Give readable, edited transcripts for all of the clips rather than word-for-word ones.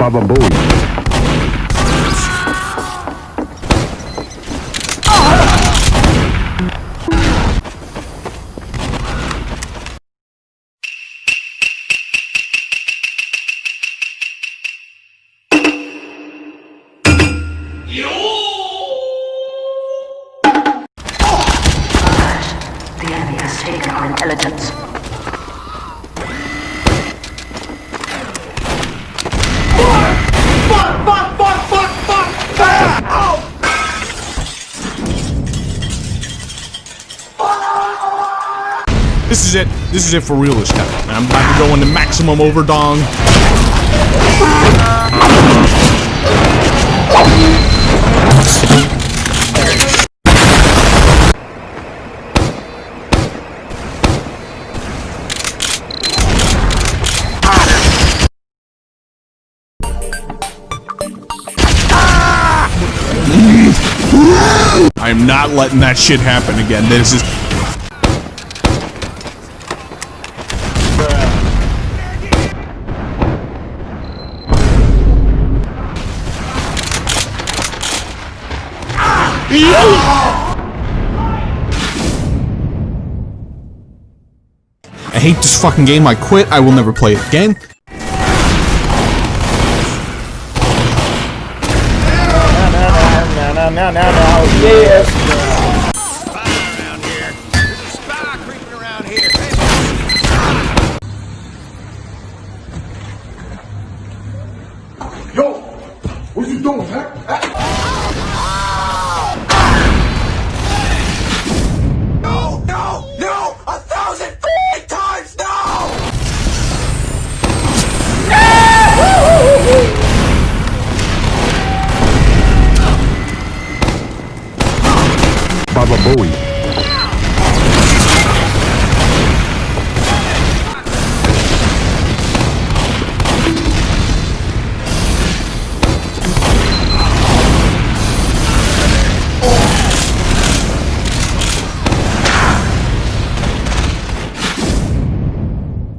Baba Booey. The enemy has taken our intelligence. This is it. This is it for real this time. I'm about to go into maximum overdong. I am not letting that shit happen again. This is... I hate this fucking game. I quit. I will never play it again. No, yes. Spy around here. There's a spy creeping around here. Yo, what you doing, man? No, no, no! 1,000 times no! Baba Booey.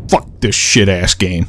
Fuck this shit ass game.